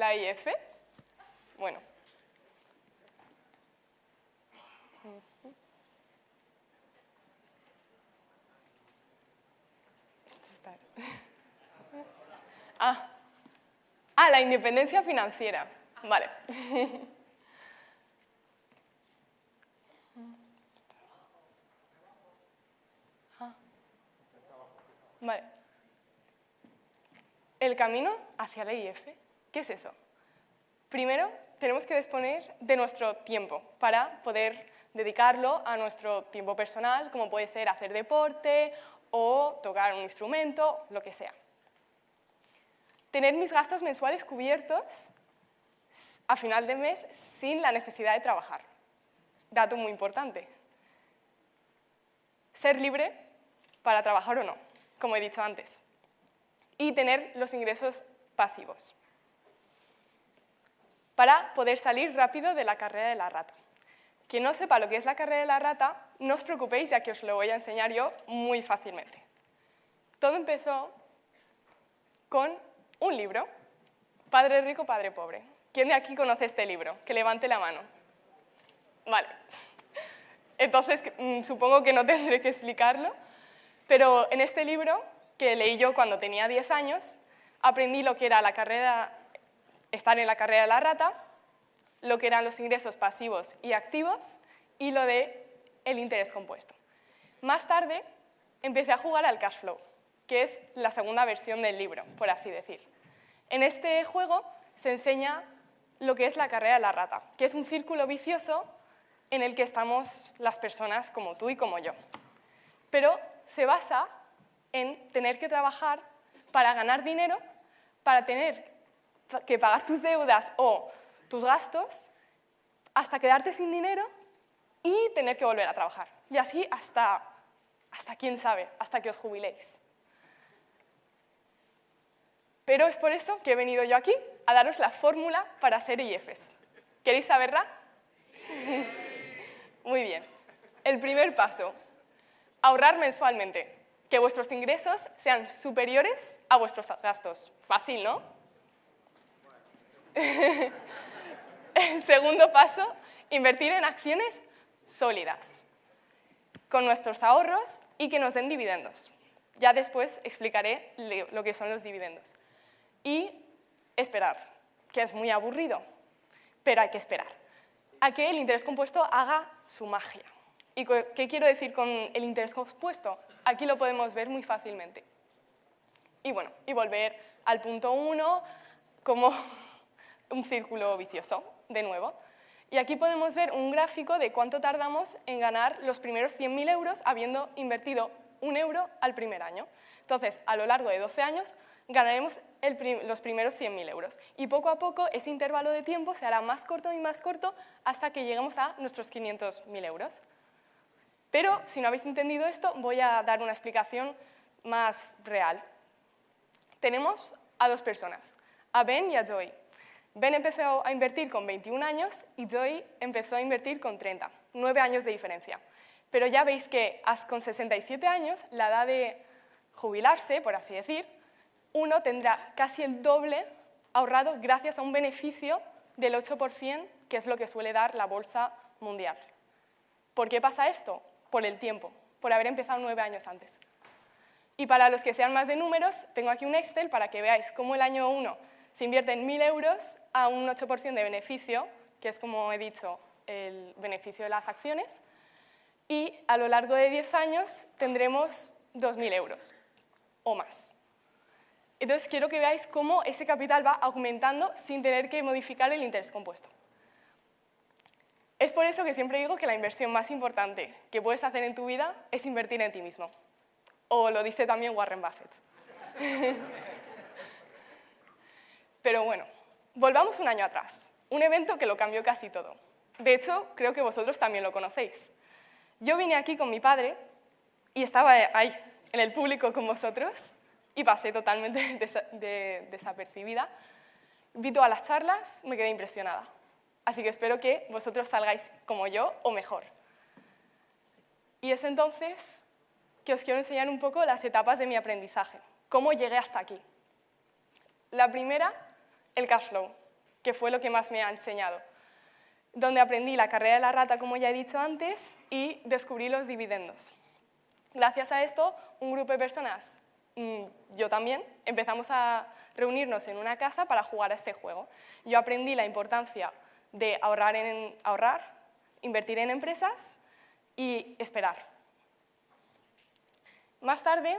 la IF? Bueno. La independencia financiera. Vale. Vale. El camino hacia la IF. ¿Qué es eso? Primero, tenemos que disponer de nuestro tiempo para poder dedicarlo a nuestro tiempo personal, como puede ser hacer deporte o tocar un instrumento, lo que sea. Tener mis gastos mensuales cubiertos a final de mes sin la necesidad de trabajar. Dato muy importante. Ser libre para trabajar o no, como he dicho antes. Y tener los ingresos pasivos para poder salir rápido de la carrera de la rata. Quien no sepa lo que es la carrera de la rata, no os preocupéis, ya que os lo voy a enseñar yo muy fácilmente. Todo empezó con un libro, Padre Rico, Padre Pobre. ¿Quién de aquí conoce este libro? Que levante la mano. Vale. Entonces, supongo que no tendré que explicarlo, pero en este libro, que leí yo cuando tenía 10 años, aprendí lo que era la carrera, estar en la carrera de la rata, lo que eran los ingresos pasivos y activos y lo de el interés compuesto. Más tarde empecé a jugar al cash flow, que es la segunda versión del libro, por así decir. En este juego se enseña lo que es la carrera de la rata, que es un círculo vicioso en el que estamos las personas como tú y como yo. Pero se basa en tener que trabajar para ganar dinero, para tener que pagar tus deudas o tus gastos, hasta quedarte sin dinero y tener que volver a trabajar. Y así hasta quién sabe, hasta que os jubiléis. Pero es por eso que he venido yo aquí a daros la fórmula para ser IFs. ¿Queréis saberla? Muy bien. El primer paso, ahorrar mensualmente. Que vuestros ingresos sean superiores a vuestros gastos. Fácil, ¿no? El segundo paso, invertir en acciones sólidas, con nuestros ahorros y que nos den dividendos. Ya después explicaré lo que son los dividendos. Y esperar, que es muy aburrido, pero hay que esperar a que el interés compuesto haga su magia. ¿Y qué quiero decir con el interés compuesto? Aquí lo podemos ver muy fácilmente. Y bueno, y volver al punto 1 como un círculo vicioso, de nuevo. Y aquí podemos ver un gráfico de cuánto tardamos en ganar los primeros 100.000 euros habiendo invertido 1 euro al primer año. Entonces, a lo largo de 12 años, ganaremos los primeros 100.000 euros. Y poco a poco ese intervalo de tiempo se hará más corto y más corto hasta que lleguemos a nuestros 500.000 euros. Pero, si no habéis entendido esto, voy a dar una explicación más real. Tenemos a dos personas, a Ben y a Joy. Ben empezó a invertir con 21 años y Joy empezó a invertir con 30, 9 años de diferencia. Pero ya veis que con 67 años, la edad de jubilarse, por así decir, uno tendrá casi el doble ahorrado gracias a un beneficio del 8%, que es lo que suele dar la bolsa mundial. ¿Por qué pasa esto? Por el tiempo, por haber empezado 9 años antes. Y para los que sean más de números, tengo aquí un Excel para que veáis cómo el año 1 se invierte en 1.000 euros a un 8% de beneficio, que es, como he dicho, el beneficio de las acciones, y a lo largo de 10 años tendremos 2.000 euros o más. Entonces, quiero que veáis cómo ese capital va aumentando sin tener que modificar el interés compuesto. Es por eso que siempre digo que la inversión más importante que puedes hacer en tu vida es invertir en ti mismo. O lo dice también Warren Buffett. Pero bueno, volvamos un año atrás. Un evento que lo cambió casi todo. De hecho, creo que vosotros también lo conocéis. Yo vine aquí con mi padre y estaba ahí, en el público con vosotros, y pasé totalmente desapercibida. Vi todas las charlas, me quedé impresionada. Así que espero que vosotros salgáis como yo o mejor. Y es entonces que os quiero enseñar un poco las etapas de mi aprendizaje, cómo llegué hasta aquí. La primera, el cash flow. que fue lo que más me ha enseñado, donde aprendí la carrera de la rata, como ya he dicho antes, y descubrí los dividendos. Gracias a esto, un grupo de personas, yo también, empezamos a reunirnos en una casa para jugar a este juego. Yo aprendí la importancia de ahorrar, invertir en empresas y esperar. Más tarde,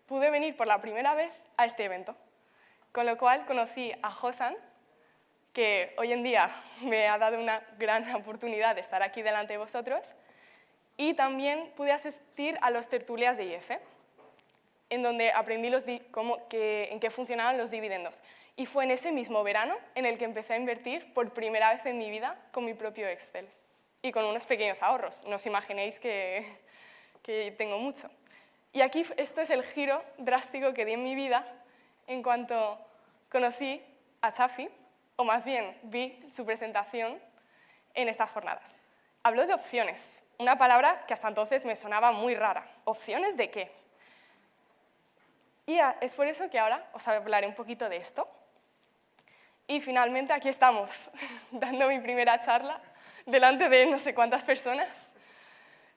pude venir por la primera vez a este evento, con lo cual conocí a Josan, que hoy en día me ha dado una gran oportunidad de estar aquí delante de vosotros, y también pude asistir a los tertulias de IF, en donde aprendí en qué funcionaban los dividendos. Y fue en ese mismo verano en el que empecé a invertir por primera vez en mi vida con mi propio Excel y con unos pequeños ahorros. No os imaginéis que tengo mucho. Y aquí esto es el giro drástico que di en mi vida en cuanto conocí a Chafi, o más bien vi su presentación en estas jornadas. Habló de opciones, una palabra que hasta entonces me sonaba muy rara. ¿Opciones de qué? Y es por eso que ahora os hablaré un poquito de esto. Y finalmente aquí estamos, dando mi primera charla delante de no sé cuántas personas,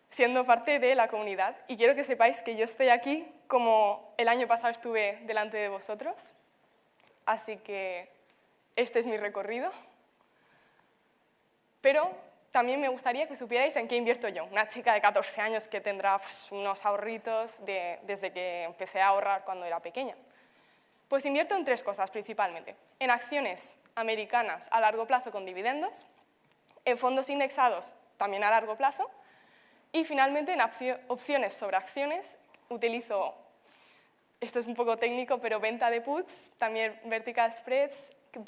siendo parte de la comunidad. Y quiero que sepáis que yo estoy aquí como el año pasado estuve delante de vosotros. Así que este es mi recorrido. Pero también me gustaría que supierais en qué invierto yo. Una chica de 14 años que tendrá unos ahorritos desde que empecé a ahorrar cuando era pequeña. Pues invierto en 3 cosas principalmente. En acciones americanas a largo plazo con dividendos, en fondos indexados también a largo plazo, y finalmente en opciones sobre acciones utilizo, esto es un poco técnico, pero venta de puts, también vertical spreads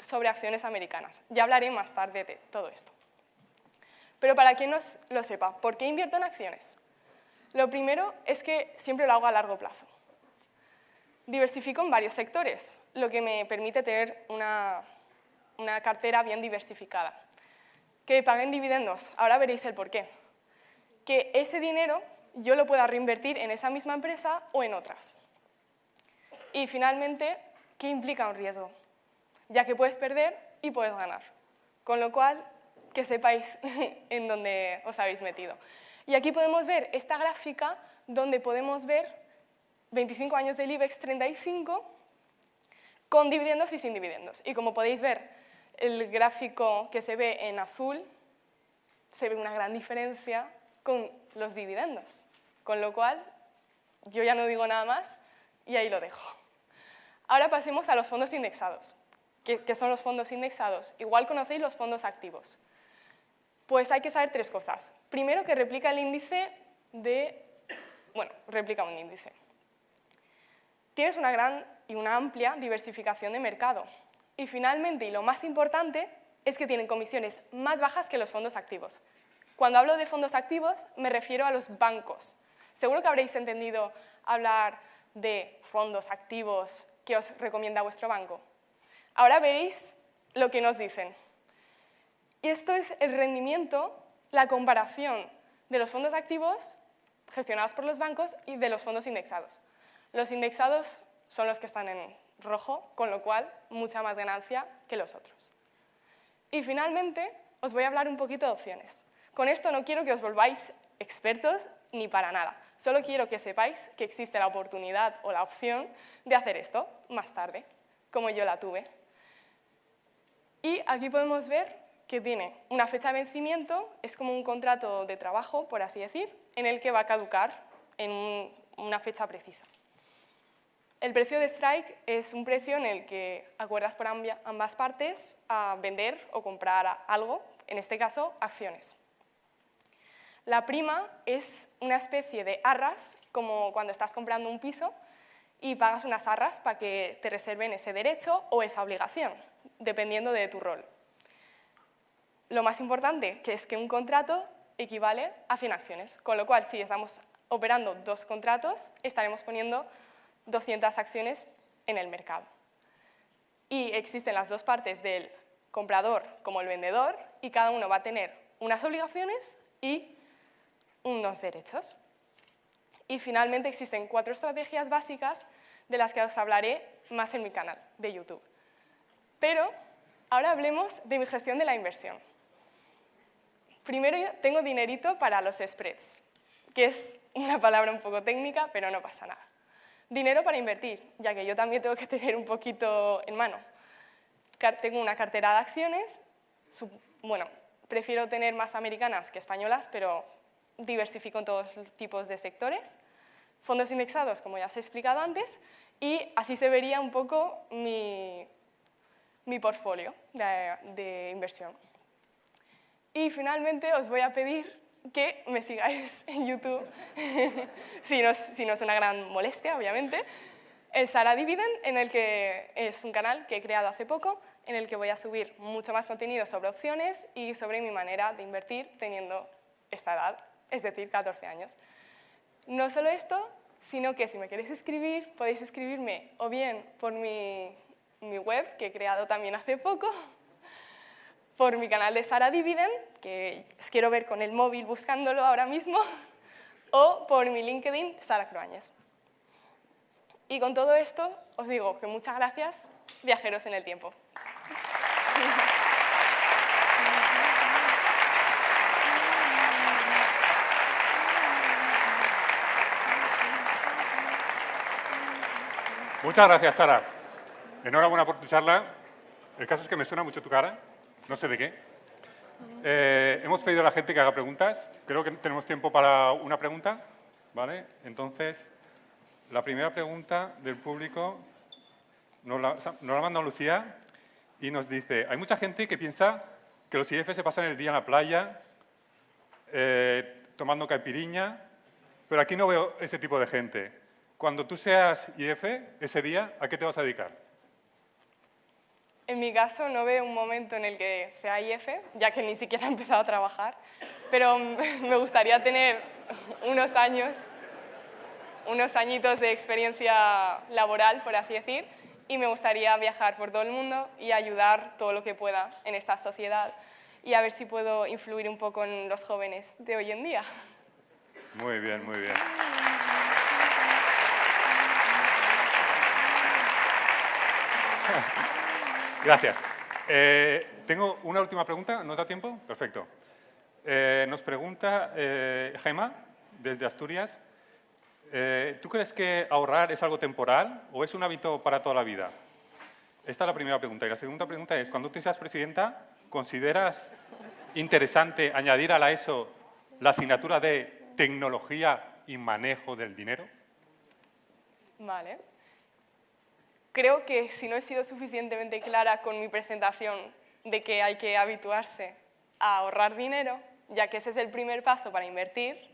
sobre acciones americanas. Ya hablaré más tarde de todo esto. Pero para quien no lo sepa, ¿por qué invierto en acciones? Lo primero es que siempre lo hago a largo plazo. Diversifico en varios sectores, lo que me permite tener una cartera bien diversificada. Que paguen dividendos, ahora veréis el porqué. Que ese dinero yo lo pueda reinvertir en esa misma empresa o en otras. Y finalmente, ¿qué implica un riesgo? Ya que puedes perder y puedes ganar. Con lo cual, que sepáis en dónde os habéis metido. Y aquí podemos ver esta gráfica donde podemos ver 25 años del IBEX 35 con dividendos y sin dividendos. Y como podéis ver, el gráfico que se ve en azul, se ve una gran diferencia con los dividendos. Con lo cual, yo ya no digo nada más y ahí lo dejo. Ahora pasemos a los fondos indexados. ¿Qué son los fondos indexados? Igual conocéis los fondos activos. Pues hay que saber 3 cosas. Primero, que replica el índice replica un índice. Tienes una gran y una amplia diversificación de mercado. Y finalmente, y lo más importante, es que tienen comisiones más bajas que los fondos activos. Cuando hablo de fondos activos, me refiero a los bancos. Seguro que habréis entendido hablar de fondos activos que os recomienda vuestro banco. Ahora veréis lo que nos dicen. Y esto es el rendimiento, la comparación de los fondos activos gestionados por los bancos y de los fondos indexados. Los indexados son los que están en rojo, con lo cual mucha más ganancia que los otros. Y finalmente os voy a hablar un poquito de opciones. Con esto no quiero que os volváis expertos ni para nada. Solo quiero que sepáis que existe la oportunidad o la opción de hacer esto más tarde, como yo la tuve. Y aquí podemos ver que tiene una fecha de vencimiento, es como un contrato de trabajo, por así decir, en el que va a caducar en una fecha precisa. El precio de strike es un precio en el que acuerdas por ambas partes a vender o comprar algo, en este caso, acciones. La prima es una especie de arras, como cuando estás comprando un piso y pagas unas arras para que te reserven ese derecho o esa obligación, dependiendo de tu rol. Lo más importante que es que un contrato equivale a 100 acciones, con lo cual si estamos operando 2 contratos, estaremos poniendo 200 acciones en el mercado. Y existen las 2 partes del comprador como el vendedor y cada uno va a tener unas obligaciones y unos derechos. Y finalmente existen 4 estrategias básicas de las que os hablaré más en mi canal de YouTube. Pero Ahora hablemos de mi gestión de la inversión. Primero tengo dinerito para los spreads, que es una palabra un poco técnica, pero no pasa nada. Dinero para invertir, ya que yo también tengo que tener un poquito en mano. Tengo una cartera de acciones, bueno, prefiero tener más americanas que españolas, pero diversifico en todos los tipos de sectores. Fondos indexados, como ya os he explicado antes, y así se vería un poco mi portfolio de inversión. Y finalmente os voy a pedir que me sigáis en YouTube, si no es una gran molestia, obviamente, el Sara Dividend, en el que es un canal que he creado hace poco, en el que voy a subir mucho más contenido sobre opciones y sobre mi manera de invertir teniendo esta edad, es decir, 14 años. No solo esto, sino que si me queréis escribir, podéis escribirme o bien por mi web, que he creado también hace poco, por mi canal de Sara Dividend, que os quiero ver con el móvil buscándolo ahora mismo, o por mi LinkedIn, Sara Cruañes. Y con todo esto os digo que muchas gracias, viajeros en el tiempo. Muchas gracias, Sara. Enhorabuena por tu charla. El caso es que me suena mucho tu cara, no sé de qué. Hemos pedido a la gente que haga preguntas. Creo que tenemos tiempo para una pregunta, ¿vale? Entonces, la primera pregunta del público nos la ha mandado Lucía y nos dice: hay mucha gente que piensa que los IF se pasan el día en la playa tomando caipiriña, pero aquí no veo ese tipo de gente. Cuando tú seas IF, ese día, ¿a qué te vas a dedicar? En mi caso no veo un momento en el que sea IF, ya que ni siquiera he empezado a trabajar, pero me gustaría tener unos añitos de experiencia laboral, por así decir, y me gustaría viajar por todo el mundo y ayudar todo lo que pueda en esta sociedad y a ver si puedo influir un poco en los jóvenes de hoy en día. Muy bien, muy bien. Gracias. Tengo una última pregunta. ¿Nos da tiempo? Perfecto. Nos pregunta Gemma, desde Asturias. ¿Tú crees que ahorrar es algo temporal o es un hábito para toda la vida? Esta es la primera pregunta. Y la segunda pregunta es, cuando tú seas presidenta, ¿consideras interesante añadir a la ESO la asignatura de tecnología y manejo del dinero? Vale. Creo que si no he sido suficientemente clara con mi presentación de que hay que habituarse a ahorrar dinero, ya que ese es el primer paso para invertir,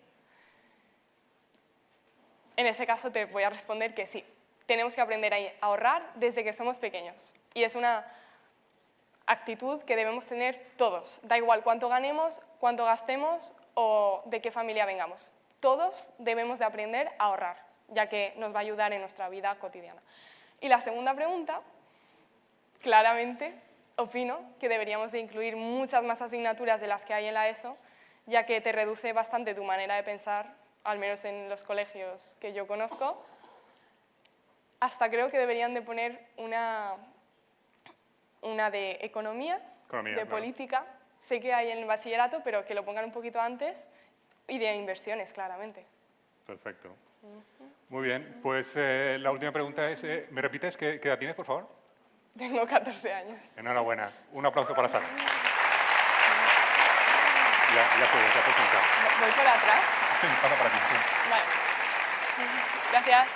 en ese caso te voy a responder que sí. Tenemos que aprender a ahorrar desde que somos pequeños. Y es una actitud que debemos tener todos. Da igual cuánto ganemos, cuánto gastemos o de qué familia vengamos. Todos debemos de aprender a ahorrar, ya que nos va a ayudar en nuestra vida cotidiana. Y la segunda pregunta, claramente opino que deberíamos de incluir muchas más asignaturas de las que hay en la ESO, ya que te reduce bastante tu manera de pensar, al menos en los colegios que yo conozco. Hasta creo que deberían de poner una de economía, de política. Sé que hay en el bachillerato, pero que lo pongan un poquito antes, y de inversiones, claramente. Perfecto. Muy bien, pues la última pregunta es, ¿me repites qué edad tienes, por favor? Tengo 14 años. Enhorabuena. Un aplauso para Sara. Ya puedes entrar. ¿Voy por atrás? Sí, pasa por aquí. Sí. Vale. Gracias.